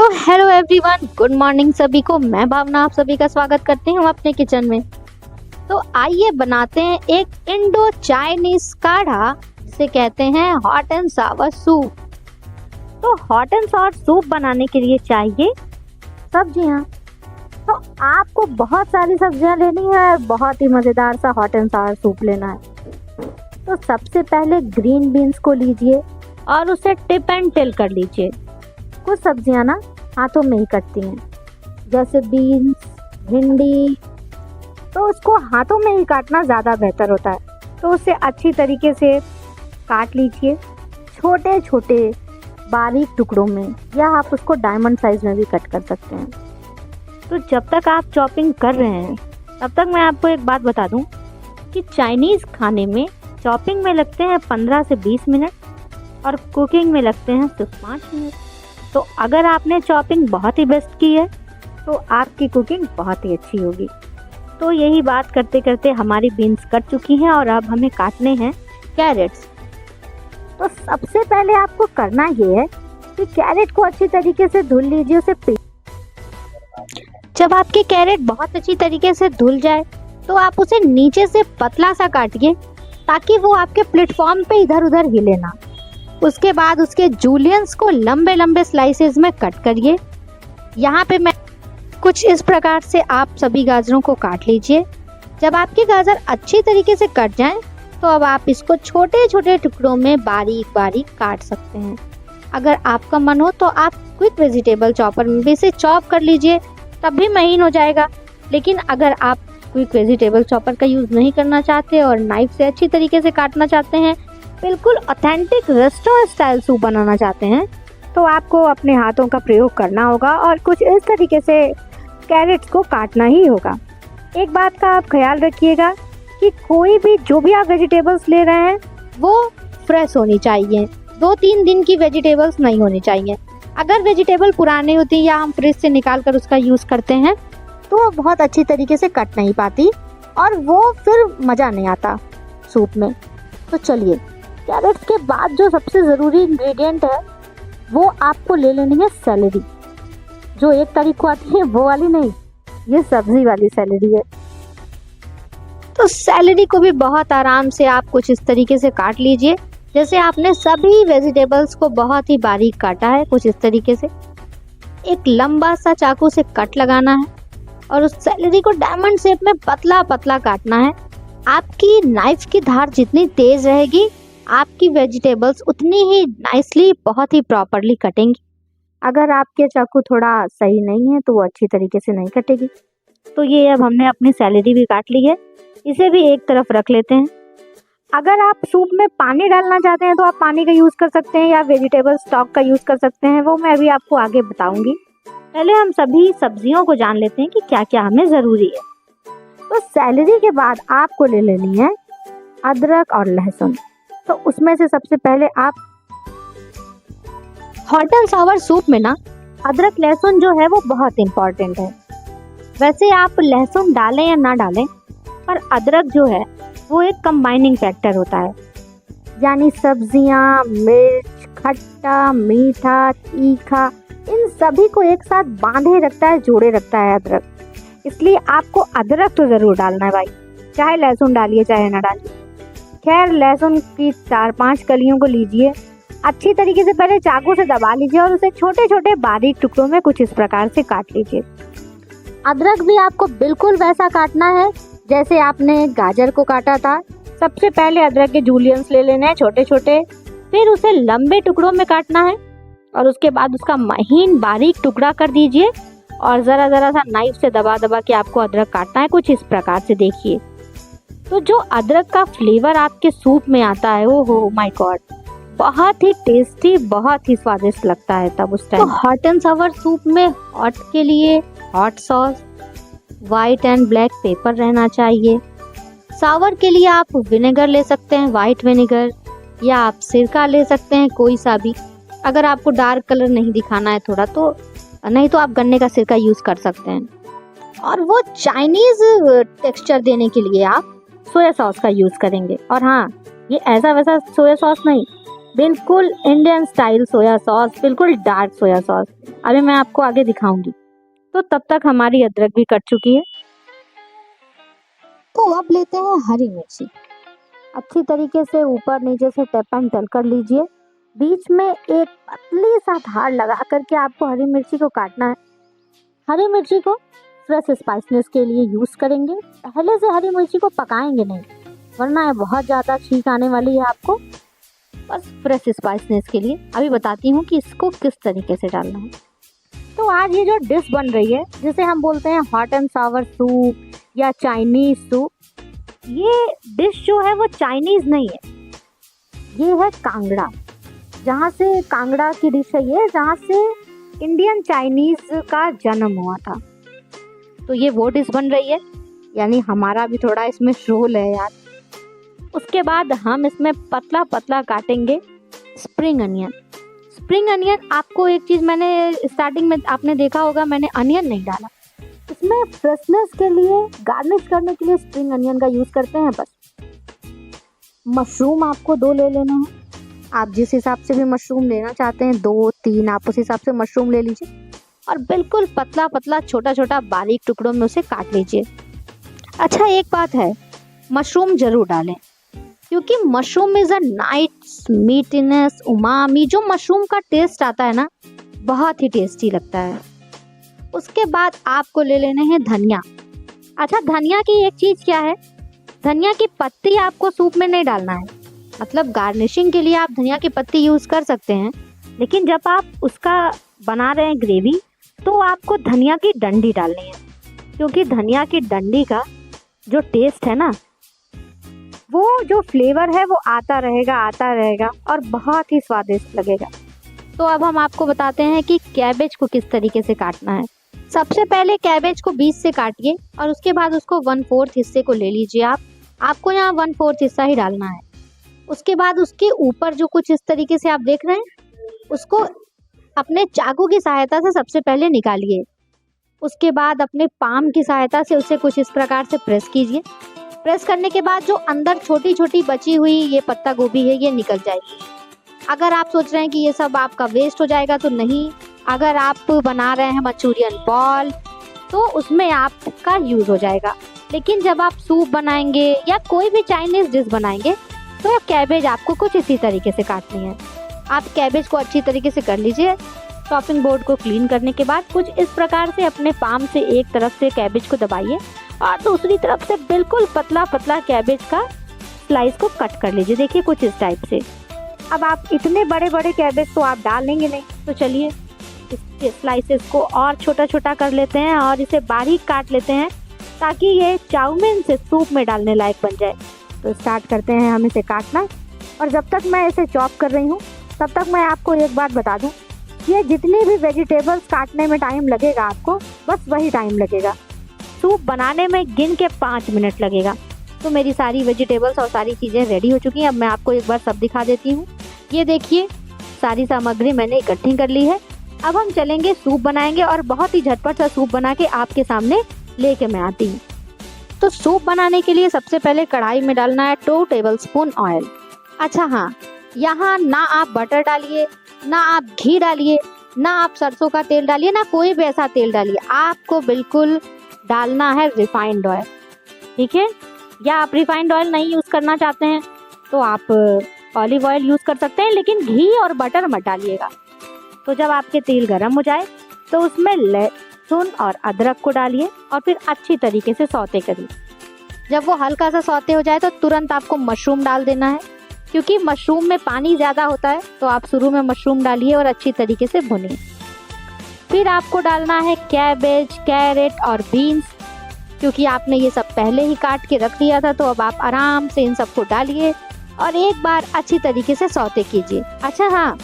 तो hello everyone, good morning सभी को। मैं भावना आप सभी का स्वागत करती हूँ अपने किचन में। तो आइए बनाते हैं एक इंडो चाइनीज काढ़ा, जिसे कहते हैं हॉट एंड सावर सूप। तो हॉट एंड सावर सूप बनाने के लिए चाहिए सब्जियाँ। तो आपको बहुत सारी सब्जियाँ लेनी है और बहुत ही मज़ेदार सा हॉट एंड सावर सूप लेना है। तो सबसे पहले ग्रीन बीन्स को लीजिए और उसे टिप एंड टिल कर लीजिए। कुछ सब्जियां ना हाथों में ही कटती हैं, जैसे बीन्स, भिंडी, तो उसको हाथों में ही काटना ज़्यादा बेहतर होता है। तो उसे अच्छी तरीके से काट लीजिए छोटे छोटे बारीक टुकड़ों में, या आप उसको डायमंड साइज में भी कट कर सकते हैं। तो जब तक आप चॉपिंग कर रहे हैं तब तक मैं आपको एक बात बता दूं कि चाइनीज़ खाने में चॉपिंग में लगते हैं 15 से 20 मिनट और कुकिंग में लगते हैं सिर्फ 5 मिनट। तो अगर आपने चॉपिंग बहुत ही बेस्ट की है तो आपकी कुकिंग बहुत ही अच्छी होगी। तो यही बात करते करते हमारी बीन्स कट चुकी हैं और अब हमें काटने हैं कैरेट्स। तो सबसे पहले आपको करना ये है कि कैरेट को अच्छी तरीके से धुल लीजिए, उसे जब आपके कैरेट बहुत अच्छी तरीके से धुल जाए तो आप उसे नीचे से पतला सा काटिए, ताकि वो आपके प्लेटफॉर्म पे इधर उधर हिले ना। उसके बाद उसके जूलियंस को लंबे लंबे स्लाइसेस में कट करिए। यहाँ पे मैं कुछ इस प्रकार से आप सभी गाजरों को काट लीजिए। जब आपके गाजर अच्छी तरीके से कट जाएं तो अब आप इसको छोटे छोटे टुकड़ों में बारीक बारीक काट सकते हैं। अगर आपका मन हो तो आप क्विक वेजिटेबल चॉपर में भी इसे चॉप कर लीजिए, तब भी महीन हो जाएगा। लेकिन अगर आप क्विक वेजिटेबल चॉपर का यूज़ नहीं करना चाहते और नाइफ से अच्छी तरीके से काटना चाहते हैं, बिल्कुल ऑथेंटिक रेस्टोरेंट स्टाइल सूप बनाना चाहते हैं, तो आपको अपने हाथों का प्रयोग करना होगा और कुछ इस तरीके से कैरेट्स को काटना ही होगा। एक बात का आप ख्याल रखिएगा कि कोई भी जो भी आप वेजिटेबल्स ले रहे हैं वो फ्रेश होनी चाहिए, 2-3 दिन की वेजिटेबल्स नहीं होनी चाहिए। अगर वेजिटेबल पुरानी होती या हम फ्रिज से निकाल कर उसका यूज़ करते हैं तो वो बहुत अच्छी तरीके से कट नहीं पाती और वो फिर मज़ा नहीं आता सूप में। तो चलिए, कैरेट्स के बाद जो सबसे ज़रूरी इंग्रेडिएंट है वो आपको ले लेनी है सैलरी। जो 1 तारीख को आती है वो वाली नहीं, ये सब्जी वाली सैलरी है। तो सैलरी को भी बहुत आराम से आप कुछ इस तरीके से काट लीजिए, जैसे आपने सभी वेजिटेबल्स को बहुत ही बारीक काटा है। कुछ इस तरीके से एक लंबा सा चाकू से कट लगाना है और उस सैलरी को डायमंड शेप में पतला पतला काटना है। आपकी नाइफ की धार जितनी तेज रहेगी, आपकी वेजिटेबल्स उतनी ही नाइसली, बहुत ही प्रॉपरली कटेंगी। अगर आपके चाकू थोड़ा सही नहीं है तो वो अच्छी तरीके से नहीं कटेगी। तो ये अब हमने अपनी सैलरी भी काट ली है, इसे भी एक तरफ रख लेते हैं। अगर आप सूप में पानी डालना चाहते हैं तो आप पानी का यूज़ कर सकते हैं या वेजिटेबल स्टॉक का यूज़ कर सकते हैं, वो मैं अभी आपको आगे बताऊंगी। पहले हम सभी सब्जियों को जान लेते हैं कि क्या क्या हमें ज़रूरी है। तो सैलरी के बाद आपको ले लेनी है अदरक और लहसुन। तो उसमें से सबसे पहले आप हॉट एंड सावर सूप में ना अदरक लहसुन जो है वो बहुत इम्पॉर्टेंट है। वैसे आप लहसुन डालें या ना डालें, पर अदरक जो है वो एक कंबाइनिंग फैक्टर होता है, यानी सब्जियां, मिर्च, खट्टा, मीठा, तीखा, इन सभी को एक साथ बांधे रखता है, जोड़े रखता है अदरक। इसलिए आपको अदरक तो ज़रूर डालना है भाई, चाहे लहसुन डालिए चाहे ना डालिए। खैर, लहसुन की 4-5 कलियों को लीजिए, अच्छी तरीके से पहले चाकू से दबा लीजिए और उसे छोटे छोटे बारीक टुकड़ों में कुछ इस प्रकार से काट लीजिए। अदरक भी आपको बिल्कुल वैसा काटना है जैसे आपने गाजर को काटा था। सबसे पहले अदरक के जूलियंस ले लेने हैं छोटे छोटे, फिर उसे लंबे टुकड़ों में काटना है और उसके बाद उसका महीन बारीक टुकड़ा कर दीजिए और ज़रा ज़रा सा नाइफ से दबा दबा के आपको अदरक काटना है, कुछ इस प्रकार से। देखिए, तो जो अदरक का फ्लेवर आपके सूप में आता है, वो हो माय गॉड, बहुत ही टेस्टी, बहुत ही स्वादिष्ट लगता है तब उस टाइम। तो हॉट एंड सावर सूप में हॉट के लिए hot sauce, white and black pepper रहना चाहिए। सावर के लिए आप विनेगर ले सकते हैं, वाइट विनेगर, या आप सिरका ले सकते हैं कोई सा भी। अगर आपको डार्क कलर नहीं दिखाना है थोड़ा, तो नहीं तो आप गन्ने का सिरका यूज़ कर सकते हैं। और वो चाइनीज़ टेक्सचर देने के लिए आप सोया सॉस का यूज़ करेंगे। और हाँ, ये ऐसा वैसा सोया सॉस नहीं, बिल्कुल इंडियन स्टाइल सोया सॉस, बिल्कुल डार्क सोया सॉस। अभी मैं आपको आगे दिखाऊंगी। तो तब तक हमारी अदरक भी कट चुकी है। तो अब लेते हैं हरी मिर्ची, अच्छी तरीके से ऊपर नीचे से टैप एंड टर्न कर लीजिए। बीच में एक पतली सा धार लगा करके आपको हरी मिर्ची को काटना है। हरी मिर्ची को फ्रेश स्पाइसनेस के लिए यूज करेंगे, पहले से हरी मिर्ची को पकाएंगे नहीं, वरना ये बहुत ज़्यादा छींक आने वाली है आपको। बस फ्रेश स्पाइसनेस के लिए अभी बताती हूँ कि इसको किस तरीके से डालना है। तो आज ये जो डिश बन रही है, जिसे हम बोलते हैं हॉट एंड सावर सूप या चाइनीज सूप, ये डिश जो है वो चाइनीज नहीं है, ये है कांगड़ा। जहाँ से कांगड़ा की डिश है ये, जहाँ से इंडियन चाइनीज का जन्म हुआ था। तो ये वो डिश बन रही है, यानी हमारा भी थोड़ा इसमें रोल है यार। उसके बाद हम इसमें पतला पतला काटेंगे स्प्रिंग अनियन। स्प्रिंग अनियन, आपको एक चीज़ मैंने स्टार्टिंग में आपने देखा होगा, मैंने अनियन नहीं डाला इसमें। फ्रेशनेस के लिए, गार्निश करने के लिए स्प्रिंग अनियन का यूज़ करते हैं बस। मशरूम आपको 2 ले लेना है, आप जिस हिसाब से भी मशरूम लेना चाहते हैं, 2 3 आप उस हिसाब से मशरूम ले लीजिए और बिल्कुल पतला पतला छोटा छोटा बारीक टुकड़ों में उसे काट लीजिए। अच्छा, एक बात है, मशरूम जरूर डालें, क्योंकि मशरूम इज़ अ नाइस मीठनेस, उमामी, जो मशरूम का टेस्ट आता है ना, बहुत ही टेस्टी लगता है। उसके बाद आपको ले लेने हैं धनिया। अच्छा, धनिया की एक चीज़ क्या है, धनिया की पत्ती आपको सूप में नहीं डालना है। मतलब गार्निशिंग के लिए आप धनिया की पत्ती यूज़ कर सकते हैं, लेकिन जब आप उसका बना रहे हैं ग्रेवी, तो आपको धनिया की डंडी डालनी है, क्योंकि धनिया की डंडी का जो टेस्ट है ना, वो जो फ्लेवर है वो आता रहेगा और बहुत ही स्वादिष्ट लगेगा। तो अब हम आपको बताते हैं कि कैबेज को किस तरीके से काटना है। सबसे पहले कैबेज को बीच से काटिए और उसके बाद उसको 1/4 हिस्से को ले लीजिए। आपको यहाँ 1/4 हिस्सा ही डालना है। उसके बाद उसके ऊपर जो कुछ इस तरीके से आप देख रहे हैं, उसको अपने चाकू की सहायता से सबसे पहले निकालिए। उसके बाद अपने पाम की सहायता से उसे कुछ इस प्रकार से प्रेस कीजिए। प्रेस करने के बाद जो अंदर छोटी छोटी बची हुई ये पत्ता गोभी है, ये निकल जाएगी। अगर आप सोच रहे हैं कि ये सब आपका वेस्ट हो जाएगा, तो नहीं। अगर आप बना रहे हैं मंचूरियन बॉल, तो उसमें आपका यूज़ हो जाएगा। लेकिन जब आप सूप बनाएंगे या कोई भी चाइनीज़ डिश बनाएंगे, तो कैबेज आपको कुछ इसी तरीके से काटनी है। आप कैबेज को अच्छी तरीके से कर लीजिए। चॉपिंग बोर्ड को क्लीन करने के बाद कुछ इस प्रकार से अपने पाम से एक तरफ से कैबेज को दबाइए और दूसरी तरफ से बिल्कुल पतला पतला कैबेज का स्लाइस को कट कर लीजिए। देखिए, कुछ इस टाइप से। अब आप इतने बड़े बड़े कैबेज तो आप डाल लेंगे नहीं, तो चलिए इसके स्लाइसेस को और छोटा छोटा कर लेते हैं और इसे बारीक काट लेते हैं, ताकि ये चाउमीन से सूप में डालने लायक बन जाए। तो स्टार्ट करते हैं हम इसे काटना। और जब तक मैं इसे चॉप कर रही हूँ, तब तक मैं आपको एक बात बता दूँ, ये जितनी भी वेजिटेबल्स काटने में टाइम लगेगा आपको, बस वही टाइम लगेगा। सूप बनाने में गिन के 5 मिनट लगेगा। तो मेरी सारी वेजिटेबल्स और सारी चीज़ें रेडी हो चुकी हैं। अब मैं आपको एक बार सब दिखा देती हूँ। ये देखिए, सारी सामग्री मैंने इकट्ठी कर ली है। अब हम चलेंगे, सूप बनाएंगे और बहुत ही झटपट सा सूप बना के आपके सामने लेके मैं आती हूँ। तो सूप बनाने के लिए सबसे पहले कढ़ाई में डालना है 2 टेबलस्पून ऑयल। अच्छा हाँ, यहाँ ना आप बटर डालिए, ना आप घी डालिए, ना आप सरसों का तेल डालिए, ना कोई भी ऐसा तेल डालिए। आपको बिल्कुल डालना है रिफाइंड ऑयल, ठीक है। या आप रिफाइंड ऑयल नहीं यूज़ करना चाहते हैं तो आप ऑलिव ऑयल यूज़ कर सकते हैं, लेकिन घी और बटर मत डालिएगा। तो जब आपके तेल गर्म हो जाए, तो उसमें लहसुन और अदरक को डालिए और फिर अच्छी तरीके से सौते करिए। जब वो हल्का सा सौते हो जाए, तो तुरंत आपको मशरूम डाल देना है, क्योंकि मशरूम में पानी ज़्यादा होता है। तो आप शुरू में मशरूम डालिए और अच्छी तरीके से भुनिए। फिर आपको डालना है कैबेज, कैरेट और बीन्स, क्योंकि आपने ये सब पहले ही काट के रख दिया था। तो अब आप आराम से इन सबको डालिए और एक बार अच्छी तरीके से सौते कीजिए। अच्छा हाँ,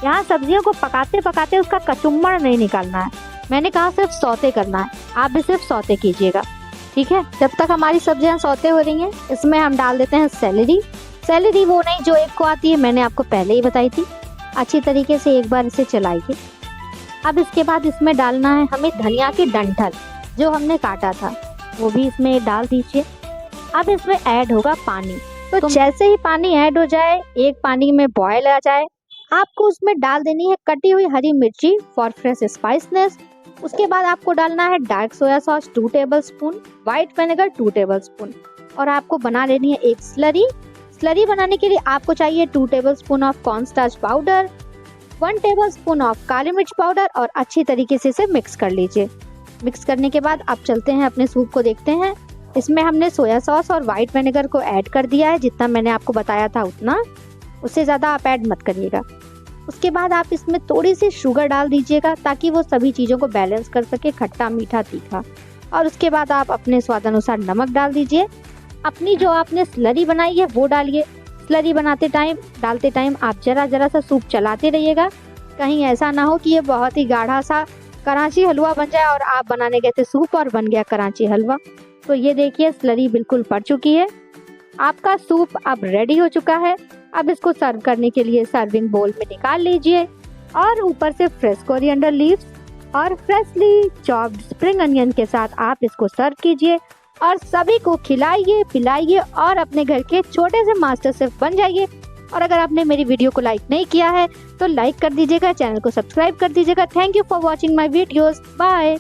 यहाँ सब्जियों को पकाते पकाते उसका कचुम्बड़ नहीं निकालना है, मैंने कहा सिर्फ सौते करना है। आप भी सिर्फ सौते कीजिएगा, ठीक है। जब तक हमारी सब्जियाँ सौते हो रही हैं, इसमें हम डाल देते हैं सैलरी। सैलरी वो नहीं जो एक को आती है, मैंने आपको पहले ही बताई थी। अच्छी तरीके से एक बार इसे चलाइए। अब इसके बाद इसमें डालना है हमें धनिया की डंठल, जो हमने काटा था, वो भी इसमें डाल दीजिए। अब इसमें ऐड होगा पानी। तो जैसे ही पानी ऐड हो जाए, एक पानी में बॉयल आ जाए, आपको उसमें डाल देनी है कटी हुई हरी मिर्ची फॉर फ्रेश स्पाइसनेस। उसके बाद आपको डालना है dark soya sauce 2 tablespoon, white vinegar 2 tablespoon और आपको बना लेनी है एक स्लरी। स्लरी बनाने के लिए आपको चाहिए 2 tablespoon of cornstarch powder, 1 tablespoon of काली मिर्च पाउडर और अच्छी तरीके से इसे मिक्स कर लीजिए। मिक्स करने के बाद आप चलते हैं अपने सूप को देखते हैं। इसमें हमने सोया सॉस और व्हाइट विनेगर को ऐड कर दिया है, जितना मैंने आपको बताया था उतना, उससे ज़्यादा आप ऐड मत करिएगा। उसके बाद आप इसमें थोड़ी सी शुगर डाल दीजिएगा ताकि वो सभी चीज़ों को बैलेंस कर सके, खट्टा मीठा तीखा। और उसके बाद आप अपने स्वाद अनुसार नमक डाल दीजिए। अपनी जो आपने स्लरी बनाई है वो डालिए। स्लरी डालते टाइम आप जरा सा सूप चलाते रहिएगा, कहीं ऐसा ना हो कि ये बहुत ही गाढ़ा सा कराची हलवा बन जाए और आप बनाने गए थे सूप और बन गया कराची हलवा। तो ये देखिए स्लरी बिल्कुल पड़ चुकी है। आपका सूप अब रेडी हो चुका है। अब इसको सर्व करने के लिए सर्विंग बोल में निकाल लीजिए और ऊपर से फ्रेश कोरिएंडर लीव्स और फ्रेशली चॉप्ड स्प्रिंग अनियन के साथ आप इसको सर्व कीजिए और सभी को खिलाइए, पिलाइए और अपने घर के छोटे से मास्टर शेफ बन जाइए। और अगर आपने मेरी वीडियो को लाइक नहीं किया है तो लाइक कर दीजिएगा, चैनल को सब्सक्राइब कर दीजिएगा। Thank you for watching my videos. Bye.